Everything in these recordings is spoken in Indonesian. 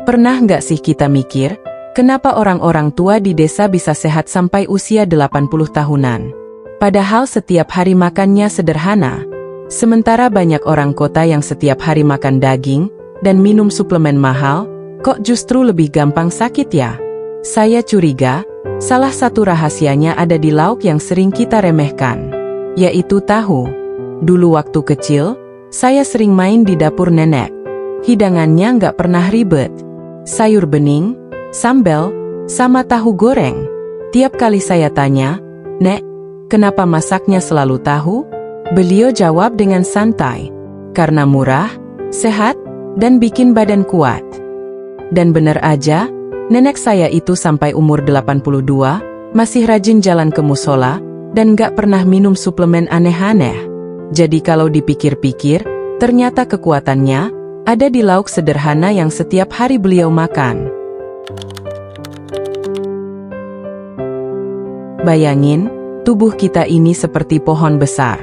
Pernah nggak sih kita mikir, kenapa orang-orang tua di desa bisa sehat sampai usia 80 tahunan? Padahal setiap hari makannya sederhana. Sementara banyak orang kota yang setiap hari makan daging dan minum suplemen mahal, kok justru lebih gampang sakit ya? Saya curiga, salah satu rahasianya ada di lauk yang sering kita remehkan, yaitu tahu. Dulu waktu kecil, saya sering main di dapur nenek. Hidangannya nggak pernah ribet. Sayur bening, sambal, sama tahu goreng. Tiap kali saya tanya, "Nek, kenapa masaknya selalu tahu?" Beliau jawab dengan santai, "Karena murah, sehat, dan bikin badan kuat." Dan bener aja, nenek saya itu sampai umur 82, masih rajin jalan ke musola, dan gak pernah minum suplemen aneh-aneh. Jadi kalau dipikir-pikir, ternyata kekuatannya ada di lauk sederhana yang setiap hari beliau makan. Bayangin, tubuh kita ini seperti pohon besar.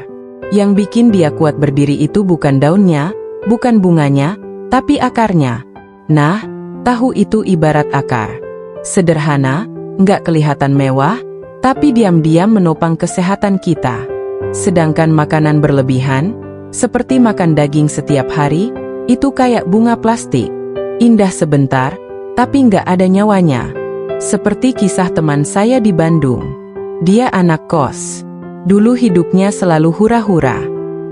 Yang bikin dia kuat berdiri itu bukan daunnya, bukan bunganya, tapi akarnya. Nah, tahu itu ibarat akar. Sederhana, nggak kelihatan mewah, tapi diam-diam menopang kesehatan kita. Sedangkan makanan berlebihan, seperti makan daging setiap hari, itu kayak bunga plastik. Indah sebentar, tapi nggak ada nyawanya. Seperti kisah teman saya di Bandung. Dia anak kos. Dulu hidupnya selalu hura-hura.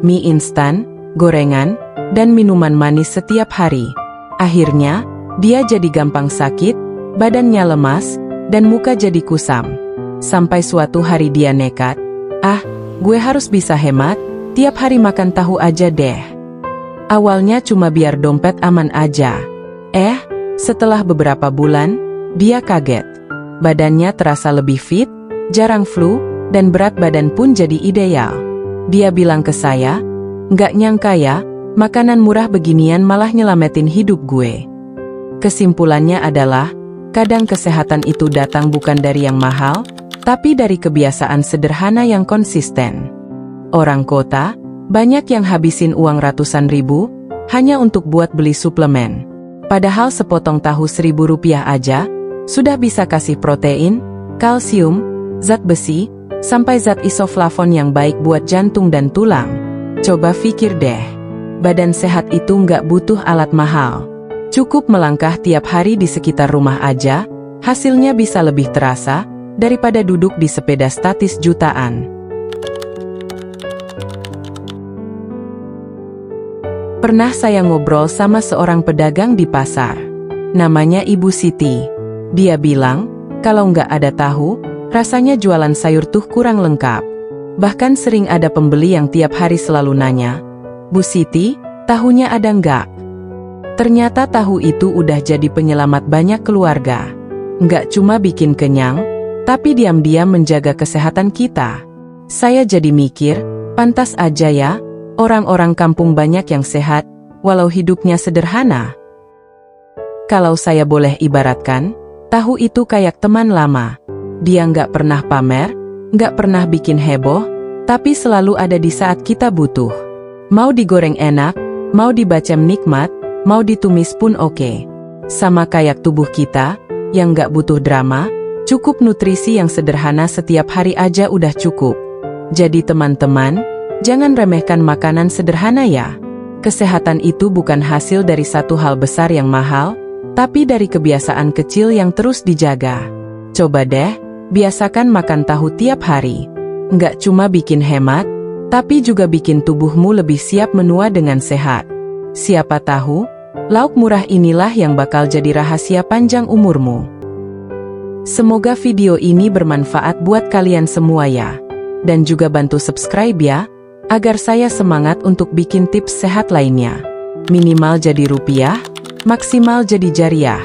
Mie instan, gorengan, dan minuman manis setiap hari. Akhirnya, dia jadi gampang sakit, badannya lemas, dan muka jadi kusam. Sampai suatu hari dia nekat, gue harus bisa hemat, tiap hari makan tahu aja deh. Awalnya cuma biar dompet aman aja. Setelah beberapa bulan, dia kaget. Badannya terasa lebih fit, jarang flu, dan berat badan pun jadi ideal. Dia bilang ke saya, "Nggak nyangka ya, makanan murah beginian malah nyelamatin hidup gue." Kesimpulannya adalah, kadang kesehatan itu datang bukan dari yang mahal, tapi dari kebiasaan sederhana yang konsisten. Orang kota, banyak yang habisin uang ratusan ribu, hanya untuk buat beli suplemen. Padahal sepotong tahu Rp1.000 aja, sudah bisa kasih protein, kalsium, zat besi, sampai zat isoflavon yang baik buat jantung dan tulang. Coba pikir deh, badan sehat itu nggak butuh alat mahal. Cukup melangkah tiap hari di sekitar rumah aja, hasilnya bisa lebih terasa, daripada duduk di sepeda statis jutaan. Pernah saya ngobrol sama seorang pedagang di pasar. Namanya Ibu Siti. Dia bilang, kalau nggak ada tahu, rasanya jualan sayur tuh kurang lengkap. Bahkan sering ada pembeli yang tiap hari selalu nanya, "Bu Siti, tahunya ada nggak?" Ternyata tahu itu udah jadi penyelamat banyak keluarga. Nggak cuma bikin kenyang, tapi diam-diam menjaga kesehatan kita. Saya jadi mikir, pantas aja ya, orang-orang kampung banyak yang sehat, walau hidupnya sederhana. Kalau saya boleh ibaratkan, tahu itu kayak teman lama. Dia nggak pernah pamer, nggak pernah bikin heboh, tapi selalu ada di saat kita butuh. Mau digoreng enak, mau dibacem nikmat, mau ditumis pun oke. Sama kayak tubuh kita, yang nggak butuh drama, cukup nutrisi yang sederhana setiap hari aja udah cukup. Jadi teman-teman, jangan remehkan makanan sederhana ya. Kesehatan itu bukan hasil dari satu hal besar yang mahal, tapi dari kebiasaan kecil yang terus dijaga. Coba deh, biasakan makan tahu tiap hari. Nggak cuma bikin hemat, tapi juga bikin tubuhmu lebih siap menua dengan sehat. Siapa tahu, lauk murah inilah yang bakal jadi rahasia panjang umurmu. Semoga video ini bermanfaat buat kalian semua ya. Dan juga bantu subscribe ya, agar saya semangat untuk bikin tips sehat lainnya. Minimal jadi rupiah, maksimal jadi jariah.